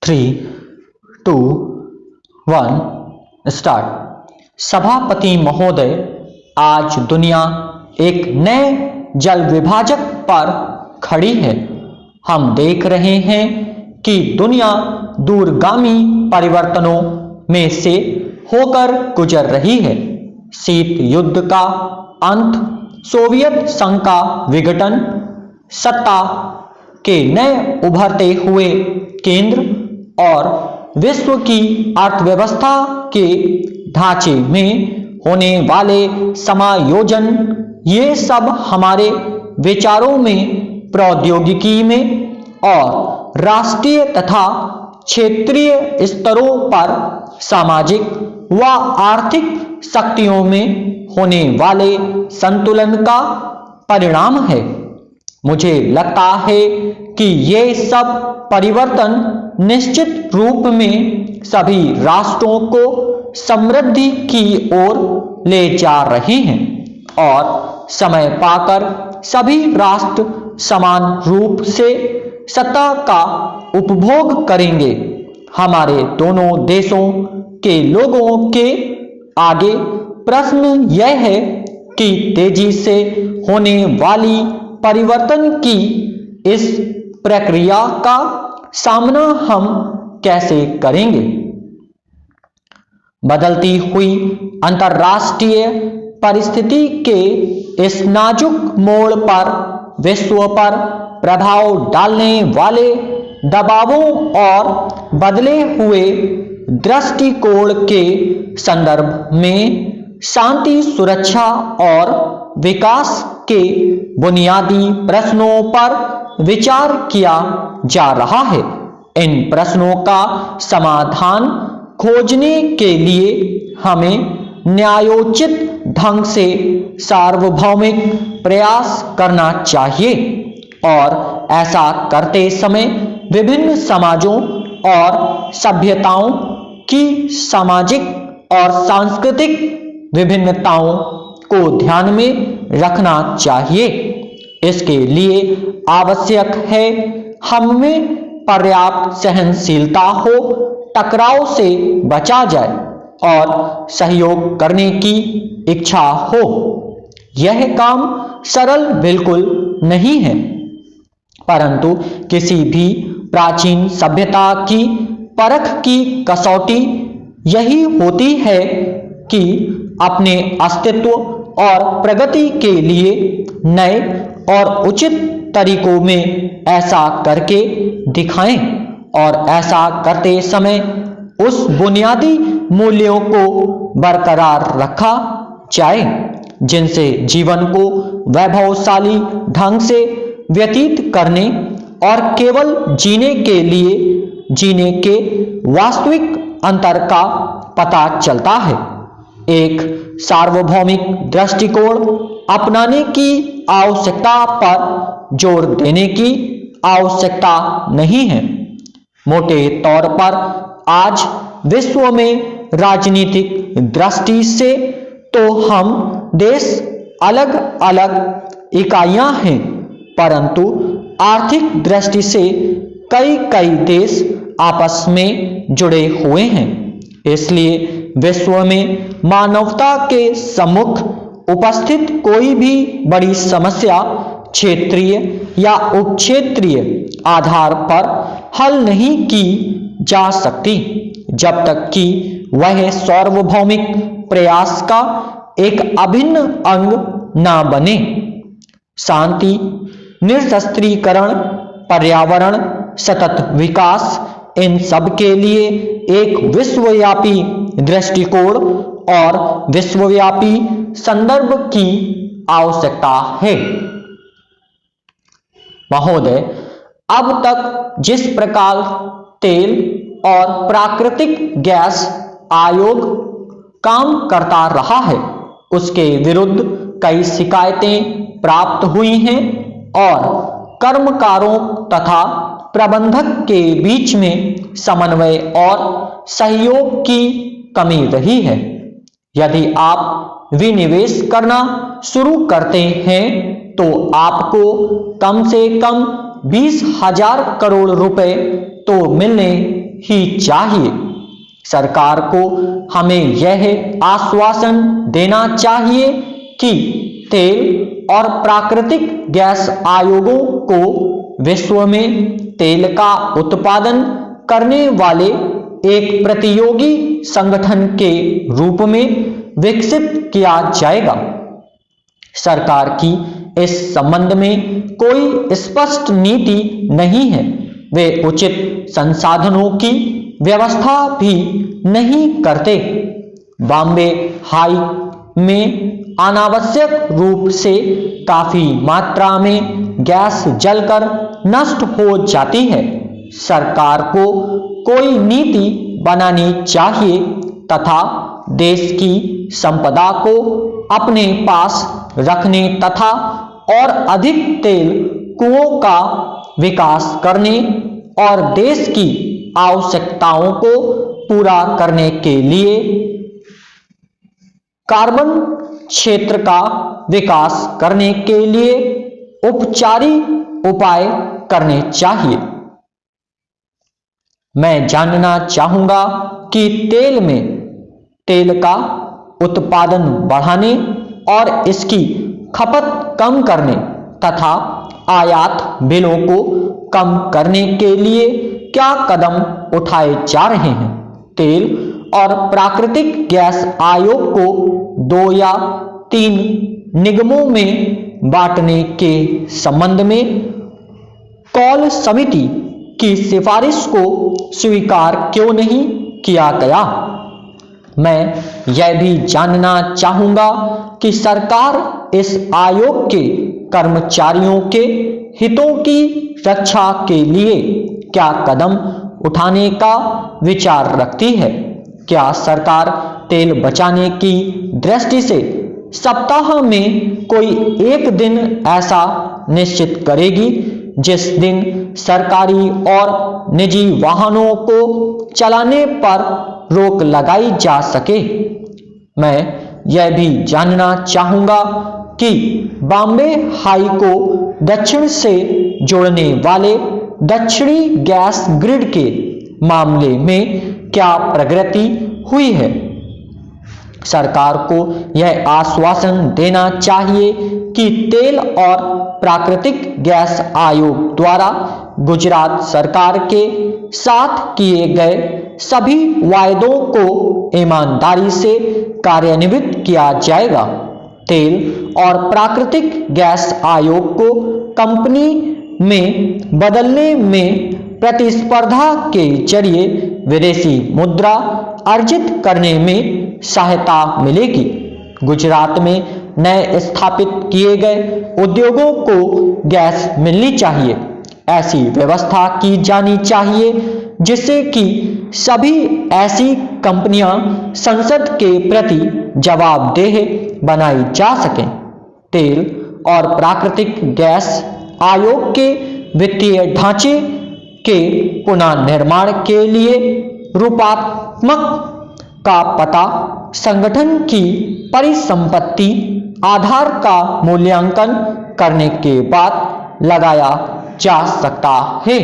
3, 2, 1 start. सभापति महोदय, आज दुनिया एक नए जल विभाजक पर खड़ी है। हम देख रहे हैं कि दुनिया दूरगामी परिवर्तनों में से होकर गुजर रही है। शीत युद्ध का अंत, सोवियत संघ का विघटन, सत्ता के नए उभरते हुए केंद्र और विश्व की अर्थव्यवस्था के ढांचे में होने वाले समायोजन, ये सब हमारे विचारों में, प्रौद्योगिकी में और राष्ट्रीय तथा क्षेत्रीय स्तरों पर सामाजिक व आर्थिक शक्तियों में होने वाले संतुलन का परिणाम है। मुझे लगता है कि ये सब परिवर्तन निश्चित रूप में सभी राष्ट्रों को समृद्धि की ओर ले जा रहे हैं और समय पाकर सभी राष्ट्र समान रूप से सत्ता का उपभोग करेंगे। हमारे दोनों देशों के लोगों के आगे प्रश्न यह है कि तेजी से होने वाली परिवर्तन की इस प्रक्रिया का सामना हम कैसे करेंगे। बदलती हुई अंतर्राष्ट्रीय परिस्थिति के इस नाजुक मोड़ पर विश्व पर प्रभाव डालने वाले दबावों और बदले हुए दृष्टिकोण के संदर्भ में शांति, सुरक्षा और विकास के बुनियादी प्रश्नों पर विचार किया जा रहा है। इन प्रश्नों का समाधान खोजने के लिए हमें न्यायोचित ढंग से सार्वभौमिक प्रयास करना चाहिए और ऐसा करते समय विभिन्न समाजों और सभ्यताओं की सामाजिक और सांस्कृतिक विभिन्नताओं को ध्यान में रखना चाहिए। इसके लिए आवश्यक है हमें पर्याप्त सहनशीलता हो, टकराव से बचा जाए और सहयोग करने की इच्छा हो। यह काम सरल बिल्कुल नहीं है, परंतु किसी भी प्राचीन सभ्यता की परख की कसौटी यही होती है कि अपने अस्तित्व और प्रगति के लिए नए और उचित तरीकों में ऐसा करके दिखाएं और ऐसा करते समय उस बुनियादी मूल्यों को बरकरार रखा जाए जिनसे जीवन को वैभवशाली ढंग से व्यतीत करने और केवल जीने के लिए जीने के वास्तविक अंतर का पता चलता है। एक सार्वभौमिक दृष्टिकोण अपनाने की आवश्यकता पर जोर देने की आवश्यकता नहीं है। मोटे तौर पर आज विश्व में राजनीतिक दृष्टि से तो हम देश अलग अलग इकाइयां हैं, परंतु आर्थिक दृष्टि से कई देश आपस में जुड़े हुए हैं। इसलिए विश्व में मानवता के सम्मुख उपस्थित कोई भी बड़ी समस्या क्षेत्रीय या उपक्षेत्रीय आधार पर हल नहीं की जा सकती जब तक कि वह सार्वभौमिक प्रयास का एक अभिन्न अंग न बने। शांति, निरस्त्रीकरण, पर्यावरण, सतत विकास, इन सब के लिए एक विश्वव्यापी दृष्टिकोण और विश्वव्यापी संदर्भ की आवश्यकता है। महोदय, अब तक जिस प्रकार तेल और प्राकृतिक गैस आयोग काम करता रहा है, उसके विरुद्ध कई शिकायतें प्राप्त हुई हैं और कर्मकारों तथा प्रबंधक के बीच में समन्वय और सहयोग की कमी रही है। यदि आप विनिवेश करना शुरू करते हैं तो आपको कम से कम 20,000 करोड़ रुपए तो मिलने ही चाहिए। सरकार को हमें यह आश्वासन देना चाहिए कि तेल और प्राकृतिक गैस आयोगों को विश्व में तेल का उत्पादन करने वाले एक प्रतियोगी संगठन के रूप में विकसित किया जाएगा। सरकार की इस संबंध में कोई स्पष्ट नीति नहीं है। वे उचित संसाधनों की व्यवस्था भी नहीं करते। बॉम्बे हाई में अनावश्यक रूप से काफी मात्रा में गैस जलकर नष्ट हो जाती है। सरकार को कोई नीति बनानी चाहिए तथा देश की संपदा को अपने पास रखने तथा और अधिक तेल कुओं का विकास करने और देश की आवश्यकताओं को पूरा करने के लिए कार्बन क्षेत्र का विकास करने के लिए औपचारिक उपाय करने चाहिए। मैं जानना चाहूंगा कि तेल का उत्पादन बढ़ाने और इसकी खपत कम करने तथा आयात बिलों को कम करने के लिए क्या कदम उठाए जा रहे हैं। तेल और प्राकृतिक गैस आयोग को 2 या 3 निगमों में बांटने के संबंध में कॉल समिति की सिफारिश को स्वीकार क्यों नहीं किया गया। मैं यह भी जानना चाहूंगा कि सरकार इस आयोग के कर्मचारियों के हितों की रक्षा के लिए क्या कदम उठाने का विचार रखती है। क्या सरकार तेल बचाने की दृष्टि से सप्ताह में कोई एक दिन ऐसा निश्चित करेगी जिस दिन सरकारी और निजी वाहनों को चलाने पर रोक लगाई जा सके। मैं यह भी जानना चाहूंगा कि बॉम्बे हाई को दक्षिण से जोड़ने वाले दक्षिणी गैस ग्रिड के मामले में क्या प्रगति हुई है। सरकार को यह आश्वासन देना चाहिए कि तेल और प्राकृतिक गैस आयोग द्वारा गुजरात सरकार के साथ किए गए सभी वायदों को ईमानदारी से कार्यान्वित किया जाएगा। तेल और प्राकृतिक गैस आयोग को कंपनी में बदलने में प्रतिस्पर्धा के जरिए विदेशी मुद्रा अर्जित करने में सहायता मिलेगी। गुजरात में नए स्थापित किए गए उद्योगों को गैस मिलनी चाहिए। ऐसी व्यवस्था की जानी चाहिए जिससे कि सभी ऐसी कंपनियां संसद के प्रति जवाबदेह बनाई जा सकें। तेल और प्राकृतिक गैस आयोग के वित्तीय ढांचे के पुनर्निर्माण के लिए रूपात्मक का पता, संगठन की परिसंपत्ति आधार का मूल्यांकन करने के बाद लगाया जा सकता है।